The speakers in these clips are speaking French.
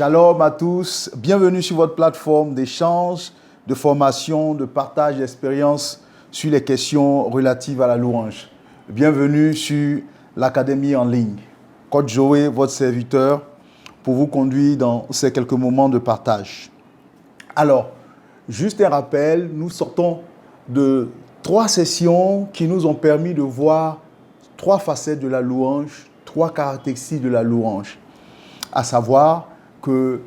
Shalom à tous, bienvenue sur votre plateforme d'échange, de formation, de partage d'expériences sur les questions relatives à la louange. Bienvenue sur l'Académie en ligne. Coach Joé, votre serviteur, pour vous conduire dans ces quelques moments de partage. Alors, juste un rappel, nous sortons de 3 sessions qui nous ont permis de voir 3 facettes de la louange, 3 caractéristiques de la louange, à savoir que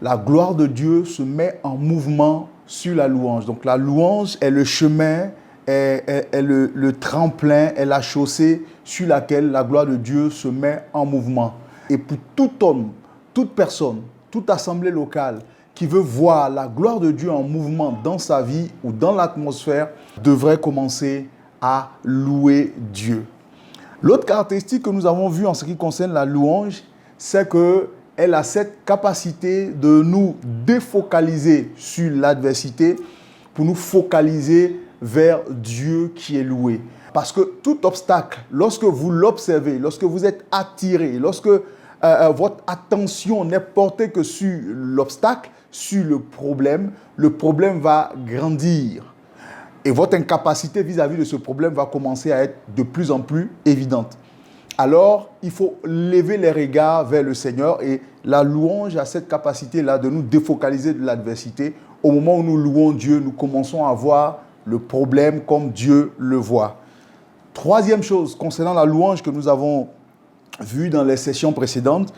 la gloire de Dieu se met en mouvement sur la louange. Donc la louange est le chemin, est le tremplin, est la chaussée sur laquelle la gloire de Dieu se met en mouvement. Et pour tout homme, toute personne, toute assemblée locale qui veut voir la gloire de Dieu en mouvement dans sa vie ou dans l'atmosphère, devrait commencer à louer Dieu. L'autre caractéristique que nous avons vue en ce qui concerne la louange, c'est qu'elle a cette capacité de nous défocaliser sur l'adversité pour nous focaliser vers Dieu qui est loué. Parce que tout obstacle, lorsque vous l'observez, lorsque vous êtes attiré, lorsque votre attention n'est portée que sur l'obstacle, sur le problème va grandir. Et votre incapacité vis-à-vis de ce problème va commencer à être de plus en plus évidente. Alors, il faut lever les regards vers le Seigneur et la louange a cette capacité-là de nous défocaliser de l'adversité. Au moment où nous louons Dieu, nous commençons à voir le problème comme Dieu le voit. Troisième chose concernant la louange que nous avons vue dans les sessions précédentes,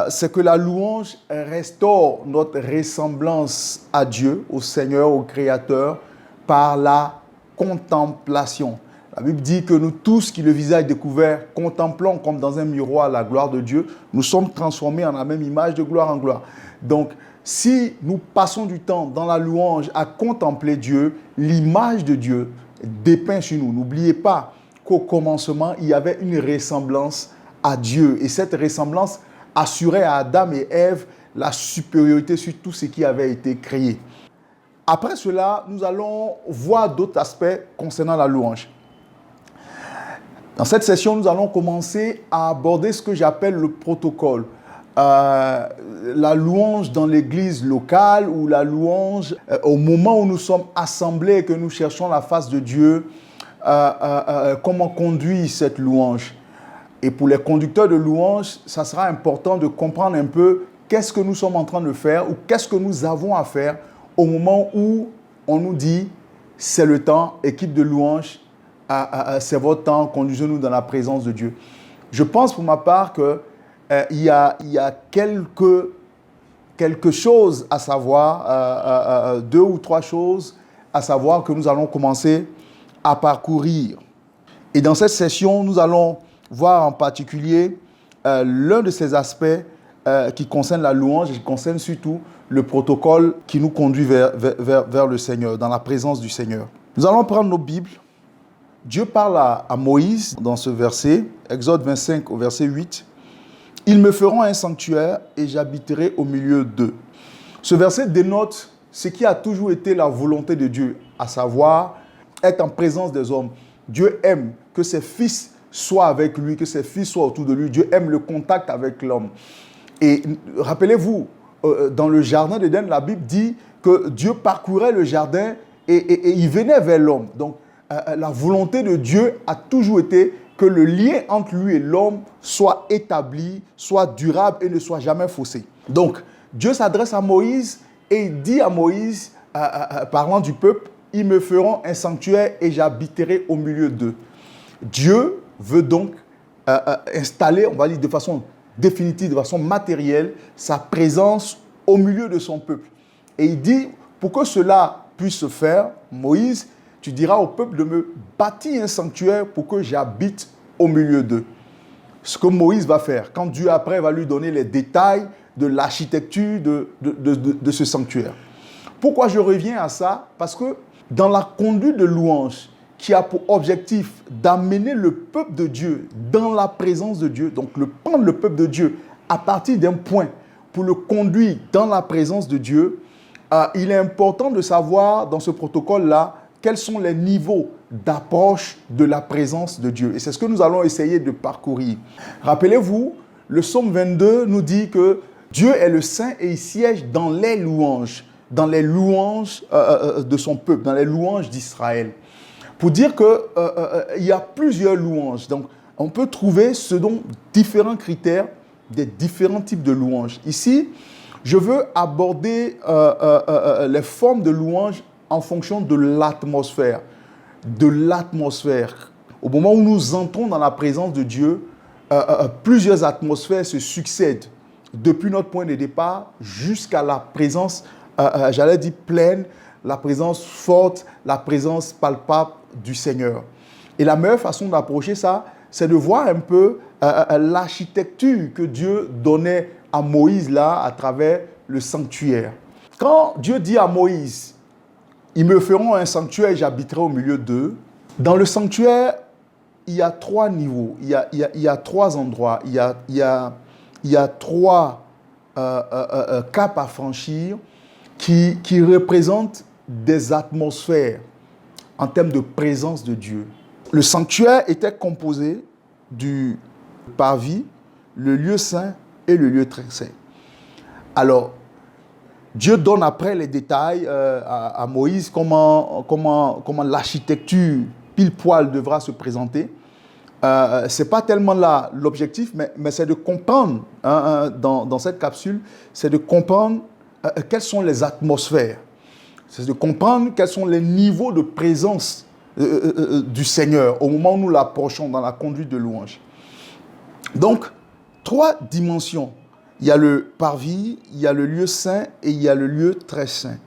c'est que la louange restaure notre ressemblance à Dieu, au Seigneur, au Créateur, par la contemplation. La Bible dit que nous tous qui le visage découvert, contemplons comme dans un miroir la gloire de Dieu, nous sommes transformés en la même image de gloire en gloire. Donc, si nous passons du temps dans la louange à contempler Dieu, l'image de Dieu dépeint sur nous. N'oubliez pas qu'au commencement, il y avait une ressemblance à Dieu. Et cette ressemblance assurait à Adam et Ève la supériorité sur tout ce qui avait été créé. Après cela, nous allons voir d'autres aspects concernant la louange. Dans cette session, nous allons commencer à aborder ce que j'appelle le protocole. La louange dans l'église locale ou la louange au moment où nous sommes assemblés et que nous cherchons la face de Dieu, comment conduire cette louange. Et pour les conducteurs de louange, ça sera important de comprendre un peu qu'est-ce que nous sommes en train de faire ou qu'est-ce que nous avons à faire au moment où on nous dit c'est le temps, équipe de louange, c'est votre temps, conduisez-nous dans la présence de Dieu. Je pense pour ma part qu'il y a quelque chose à savoir, 2 ou 3 choses à savoir que nous allons commencer à parcourir. Et dans cette session, nous allons voir en particulier l'un de ces aspects qui concerne la louange et qui concerne surtout le protocole qui nous conduit vers le Seigneur, dans la présence du Seigneur. Nous allons prendre nos Bibles. Dieu parle à Moïse dans ce verset, Exode 25 au verset 8. « Ils me feront un sanctuaire et j'habiterai au milieu d'eux. » Ce verset dénote ce qui a toujours été la volonté de Dieu, à savoir être en présence des hommes. Dieu aime que ses fils soient avec lui, que ses fils soient autour de lui. Dieu aime le contact avec l'homme. Et rappelez-vous, dans le jardin d'Éden, la Bible dit que Dieu parcourait le jardin et il venait vers l'homme. Donc, la volonté de Dieu a toujours été que le lien entre lui et l'homme soit établi, soit durable et ne soit jamais faussé. Donc, Dieu s'adresse à Moïse et il dit à Moïse, parlant du peuple, « Ils me feront un sanctuaire et j'habiterai au milieu d'eux. » Dieu veut donc installer, on va dire de façon définitive, de façon matérielle, sa présence au milieu de son peuple. Et il dit, pour que cela puisse se faire, Moïse, tu diras au peuple de me bâtir un sanctuaire pour que j'habite au milieu d'eux. Ce que Moïse va faire, quand Dieu après va lui donner les détails de l'architecture de ce sanctuaire. Pourquoi je reviens à ça? Parce que dans la conduite de louange, qui a pour objectif d'amener le peuple de Dieu dans la présence de Dieu, donc prendre le peuple de Dieu à partir d'un point pour le conduire dans la présence de Dieu, il est important de savoir dans ce protocole-là quels sont les niveaux d'approche de la présence de Dieu. Et c'est ce que nous allons essayer de parcourir. Rappelez-vous, le psaume 22 nous dit que Dieu est le Saint et il siège dans les louanges de son peuple, dans les louanges d'Israël. Pour dire qu'il y a plusieurs louanges. Donc, on peut trouver selon différents critères des différents types de louanges. Ici, je veux aborder les formes de louanges en fonction de l'atmosphère. Au moment où nous entrons dans la présence de Dieu, plusieurs atmosphères se succèdent depuis notre point de départ jusqu'à la présence, j'allais dire pleine, la présence forte, la présence palpable du Seigneur. Et la meilleure façon d'approcher ça, c'est de voir un peu l'architecture que Dieu donnait à Moïse là, à travers le sanctuaire. Quand Dieu dit à Moïse, ils me feront un sanctuaire et j'habiterai au milieu d'eux, dans le sanctuaire, il y a 3 niveaux, il y a 3 endroits, il y a 3 caps à franchir qui représentent des atmosphères en termes de présence de Dieu. Le sanctuaire était composé du parvis, le lieu saint et le lieu très saint. Alors, Dieu donne après les détails à Moïse comment l'architecture pile poil devra se présenter. Ce n'est pas tellement là l'objectif, mais c'est de comprendre, dans cette capsule, c'est de comprendre quelles sont les atmosphères. C'est de comprendre quels sont les niveaux de présence du Seigneur au moment où nous l'approchons dans la conduite de louange. Donc, 3 dimensions. Il y a le parvis, il y a le lieu saint et il y a le lieu très saint.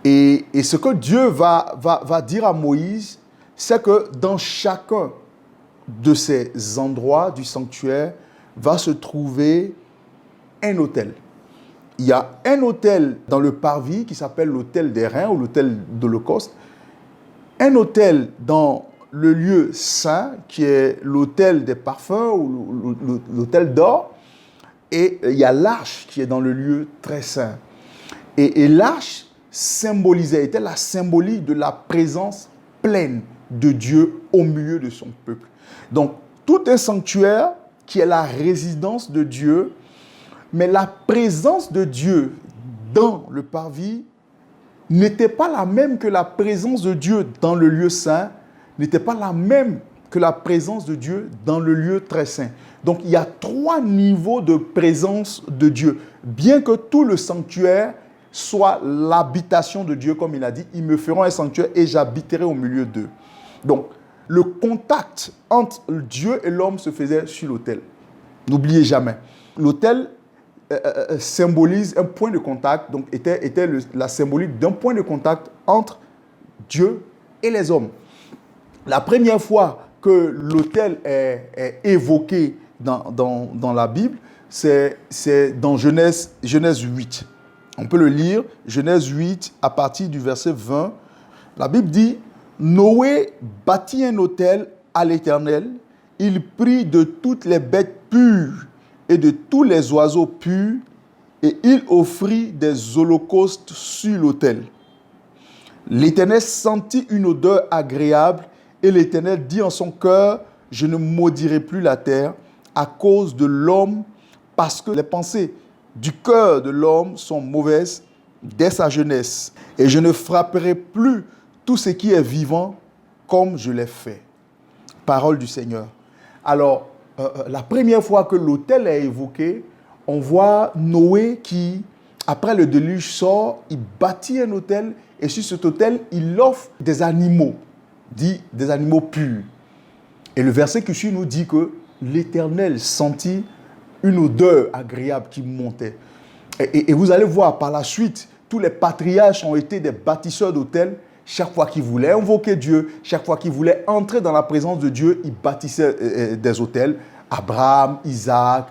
Et ce que Dieu va dire à Moïse, c'est que dans chacun de ces endroits du sanctuaire va se trouver un autel. Il y a un autel dans le parvis qui s'appelle l'autel des reins ou l'autel d'Holocauste. Un autel dans le lieu saint qui est l'autel des parfums ou l'autel d'or. Et il y a l'arche qui est dans le lieu très saint. Et l'arche était la symbolique de la présence pleine de Dieu au milieu de son peuple. Donc, tout un sanctuaire qui est la résidence de Dieu, mais la présence de Dieu dans le parvis n'était pas la même que la présence de Dieu dans le lieu saint, n'était pas la même que la présence de Dieu dans le lieu très saint. Donc, il y a 3 niveaux de présence de Dieu. Bien que tout le sanctuaire soit l'habitation de Dieu, comme il a dit, ils me feront un sanctuaire et j'habiterai au milieu d'eux. Donc, le contact entre Dieu et l'homme se faisait sur l'autel. N'oubliez jamais. L'autel symbolise un point de contact, donc était la symbolique d'un point de contact entre Dieu et les hommes. La première fois que l'autel est évoqué dans la Bible, c'est dans Genèse 8. On peut le lire, Genèse 8, à partir du verset 20. La Bible dit, Noé bâtit un autel à l'Éternel, il prit de toutes les bêtes pures et de tous les oiseaux purs, et il offrit des holocaustes sur l'autel. L'Éternel sentit une odeur agréable, et l'Éternel dit en son cœur, je ne maudirai plus la terre à cause de l'homme, parce que les pensées du cœur de l'homme sont mauvaises dès sa jeunesse. Et je ne frapperai plus tout ce qui est vivant comme je l'ai fait. Parole du Seigneur. Alors, la première fois que l'autel est évoqué, on voit Noé qui, après le déluge sort, il bâtit un autel et sur cet autel, il offre des animaux, dit des animaux purs. Et le verset qui suit nous dit que l'Éternel sentit une odeur agréable qui montait. Et vous allez voir par la suite, tous les patriarches ont été des bâtisseurs d'autels. Chaque fois qu'ils voulaient invoquer Dieu, chaque fois qu'ils voulaient entrer dans la présence de Dieu, ils bâtissaient des autels. Abraham, Isaac,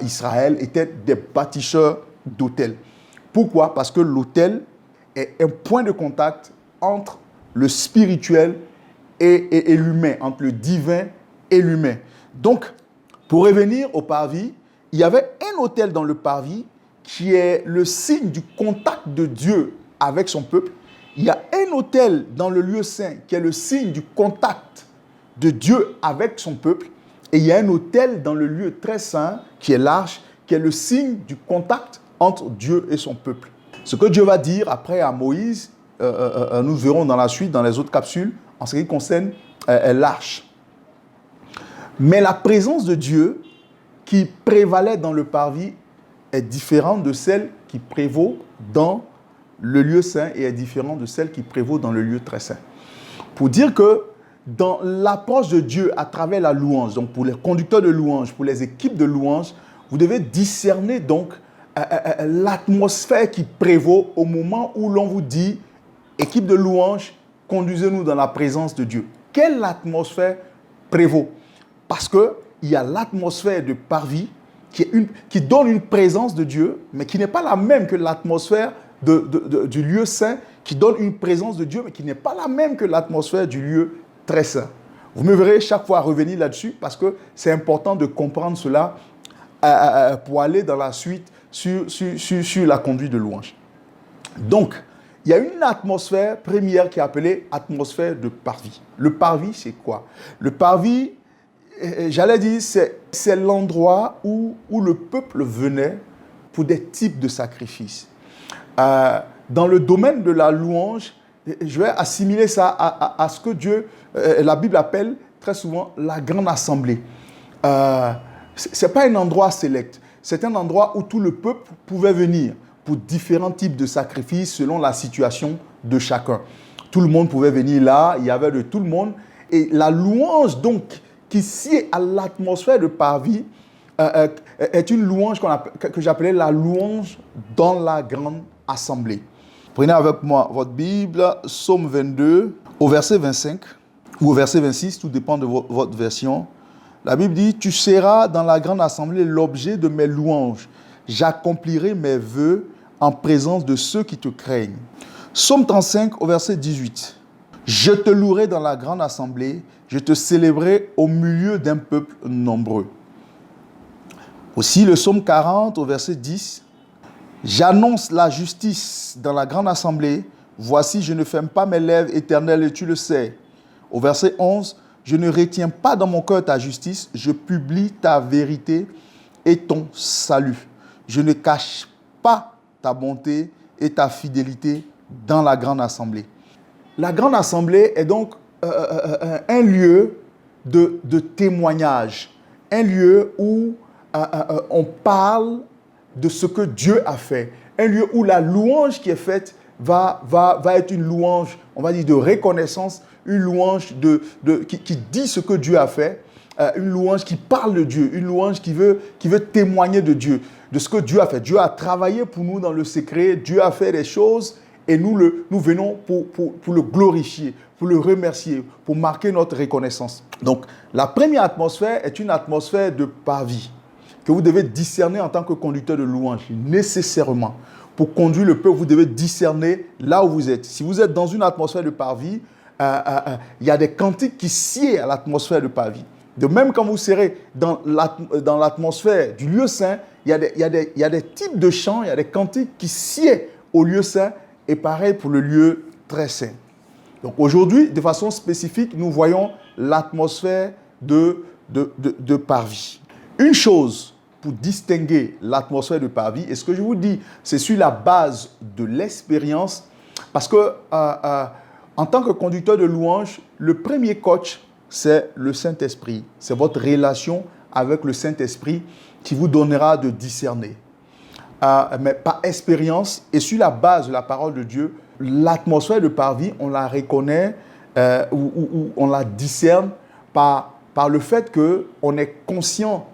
Israël étaient des bâtisseurs d'autels. Pourquoi? Parce que l'autel est un point de contact entre le spirituel et l'humain, entre le divin et l'humain. Donc, pour revenir au parvis, il y avait un autel dans le parvis qui est le signe du contact de Dieu avec son peuple. Il y a un autel dans le lieu saint qui est le signe du contact de Dieu avec son peuple. Et il y a un autel dans le lieu très saint qui est l'arche, qui est le signe du contact entre Dieu et son peuple. Ce que Dieu va dire après à Moïse, nous verrons dans la suite, dans les autres capsules, en ce qui concerne l'arche. Mais la présence de Dieu qui prévalait dans le parvis est différente de celle qui prévaut dans le lieu saint et est différente de celle qui prévaut dans le lieu très saint. Pour dire que dans l'approche de Dieu à travers la louange, donc pour les conducteurs de louange, pour les équipes de louange, vous devez discerner donc l'atmosphère qui prévaut au moment où l'on vous dit « Équipe de louange, conduisez-nous dans la présence de Dieu ». Quelle atmosphère prévaut? Parce qu'il y a l'atmosphère de parvis qui donne une présence de Dieu, mais qui n'est pas la même que l'atmosphère du lieu saint, qui donne une présence de Dieu, mais qui n'est pas la même que l'atmosphère du lieu très saint. Vous me verrez chaque fois revenir là-dessus, parce que c'est important de comprendre cela pour aller dans la suite sur la conduite de louange. Donc, il y a une atmosphère première qui est appelée atmosphère de parvis. Le parvis, c'est quoi? Le parvis, j'allais dire, c'est l'endroit où le peuple venait pour des types de sacrifices. Dans le domaine de la louange, je vais assimiler ça à ce que la Bible appelle très souvent la grande assemblée. Ce n'est pas un endroit select, c'est un endroit où tout le peuple pouvait venir pour différents types de sacrifices selon la situation de chacun. Tout le monde pouvait venir là, il y avait de tout le monde. Et la louange, donc, qui sied à l'atmosphère de parvis, est une louange que j'appelais la louange dans la grande assemblée. Prenez avec moi votre Bible, Psaume 22, au verset 25 ou au verset 26, tout dépend de votre version. La Bible dit « Tu seras dans la grande assemblée l'objet de mes louanges. J'accomplirai mes vœux en présence de ceux qui te craignent. » Psaume 35, au verset 18. « Je te louerai dans la grande assemblée, je te célébrerai au milieu d'un peuple nombreux. » Aussi le psaume 40, au verset 10. « J'annonce la justice dans la grande assemblée. Voici, je ne ferme pas mes lèvres, Éternel, et tu le sais. » Au verset 11. « Je ne retiens pas dans mon cœur ta justice, je publie ta vérité et ton salut. Je ne cache pas ta bonté et ta fidélité dans la grande assemblée. » La grande assemblée est donc un lieu de témoignage, un lieu où on parle de ce que Dieu a fait, un lieu où la louange qui est faite va être une louange, on va dire, de reconnaissance, une louange qui dit ce que Dieu a fait, une louange qui parle de Dieu, une louange qui veut témoigner de Dieu, de ce que Dieu a fait. Dieu a travaillé pour nous dans le secret, Dieu a fait des choses et nous venons pour le glorifier, pour le remercier, pour marquer notre reconnaissance. Donc, la première atmosphère est une atmosphère de parvis que vous devez discerner en tant que conducteur de louange, nécessairement. Pour conduire le peuple, vous devez discerner là où vous êtes. Si vous êtes dans une atmosphère de parvis, il y a des cantiques qui sied à l'atmosphère de parvis. De même, quand vous serez dans l'atmosphère du lieu saint, il y a des types de chants, il y a des cantiques qui sied au lieu saint, et pareil pour le lieu très saint. Donc aujourd'hui, de façon spécifique, nous voyons l'atmosphère de parvis. Une chose pour distinguer l'atmosphère de parvis, et ce que je vous dis, c'est sur la base de l'expérience, parce que en tant que conducteur de louange, le premier coach, c'est le Saint-Esprit. C'est votre relation avec le Saint-Esprit qui vous donnera de discerner. Mais par expérience et sur la base de la parole de Dieu, l'atmosphère de parvis, on la reconnaît ou on la discerne par le fait qu'on est conscient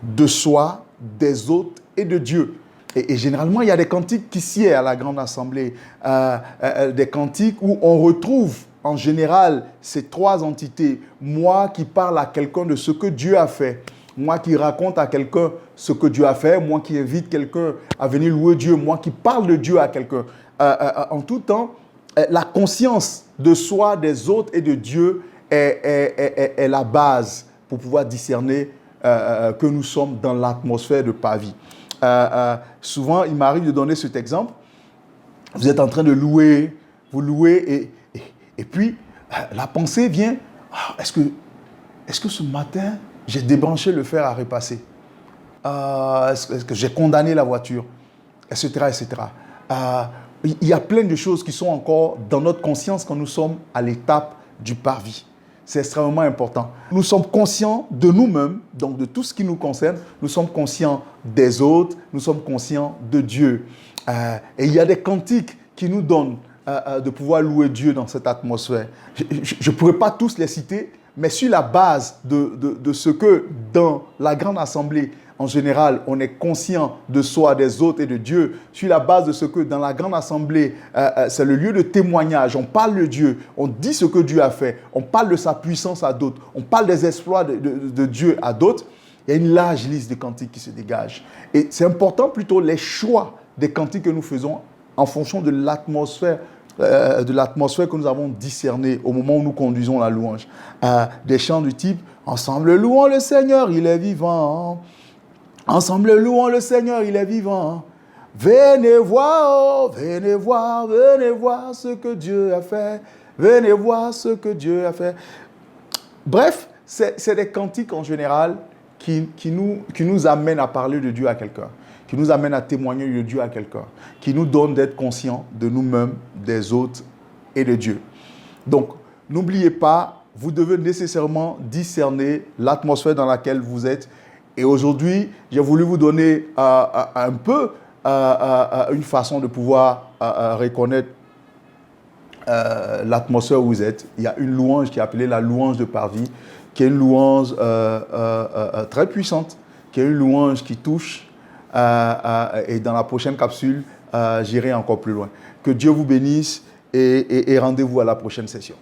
de soi, des autres et de Dieu. Et généralement, il y a des cantiques qui sied à la grande assemblée, des cantiques où on retrouve en général ces trois entités. Moi qui parle à quelqu'un de ce que Dieu a fait, moi qui raconte à quelqu'un ce que Dieu a fait, moi qui invite quelqu'un à venir louer Dieu, moi qui parle de Dieu à quelqu'un. En tout temps, la conscience de soi, des autres et de Dieu est la base pour pouvoir discerner que nous sommes dans l'atmosphère de parvis. Souvent, il m'arrive de donner cet exemple. Vous êtes en train de louer, vous louez et puis la pensée vient, est-ce que ce matin, j'ai débranché le fer à repasser? Est-ce que j'ai condamné la voiture, etc., etc. Il y a plein de choses qui sont encore dans notre conscience quand nous sommes à l'étape du parvis. C'est extrêmement important. Nous sommes conscients de nous-mêmes, donc de tout ce qui nous concerne. Nous sommes conscients des autres. Nous sommes conscients de Dieu. Et il y a des cantiques qui nous donnent de pouvoir louer Dieu dans cette atmosphère. Je ne pourrais pas tous les citer, mais sur la base de ce que dans la grande assemblée, en général, on est conscient de soi, des autres et de Dieu, sur la base de ce que dans la grande assemblée, c'est le lieu de témoignage. On parle de Dieu, on dit ce que Dieu a fait, on parle de sa puissance à d'autres, on parle des exploits de Dieu à d'autres. Il y a une large liste de cantiques qui se dégage. Et c'est important plutôt les choix des cantiques que nous faisons en fonction de l'atmosphère que nous avons discernée au moment où nous conduisons la louange. Des chants du type « Ensemble louons le Seigneur, il est vivant ». Ensemble louons le Seigneur, il est vivant. Venez voir ce que Dieu a fait. Venez voir ce que Dieu a fait. Bref, c'est des cantiques en général qui nous amènent à parler de Dieu à quelqu'un, qui nous amènent à témoigner de Dieu à quelqu'un, qui nous donnent d'être conscients de nous-mêmes, des autres et de Dieu. Donc, n'oubliez pas, vous devez nécessairement discerner l'atmosphère dans laquelle vous êtes. Et aujourd'hui, j'ai voulu vous donner un peu une façon de pouvoir reconnaître l'atmosphère où vous êtes. Il y a une louange qui est appelée la louange de parvis, qui est une louange très puissante, qui est une louange qui touche. Et dans la prochaine capsule, j'irai encore plus loin. Que Dieu vous bénisse et rendez-vous à la prochaine session.